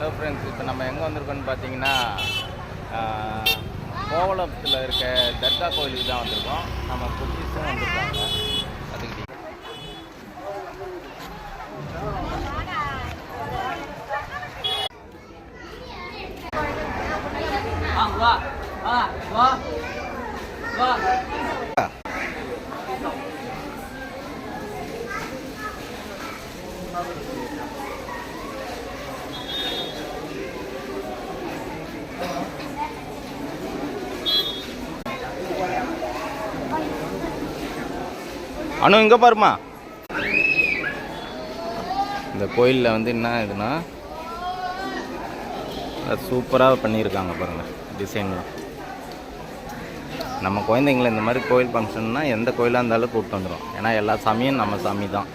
Hello friends, இப்போ நம்ம எங்கே வந்திருக்கோன்னு பார்த்தீங்கன்னா கோவளத்தில் இருக்க தர்கா கோயிலுக்கு தான் வந்திருக்கோம். நம்ம குட்டீஸும் வந்திருக்காங்க. அதுக்கிட்டே வா வா வா வா. அனு இங்கே பாருமா. இந்த கோயிலில் வந்து என்ன இதுன்னா சூப்பராக பண்ணியிருக்காங்க பாருங்கள் டிசைன்லாம். நம்ம குழந்தைங்கள இந்த மாதிரி கோயில் ஃபங்க்ஷன்னா எந்த கோயிலாக இருந்தாலும் கூப்பிட்டு வந்துடும். ஏன்னா எல்லா சாமியும் நம்ம சாமி தான்.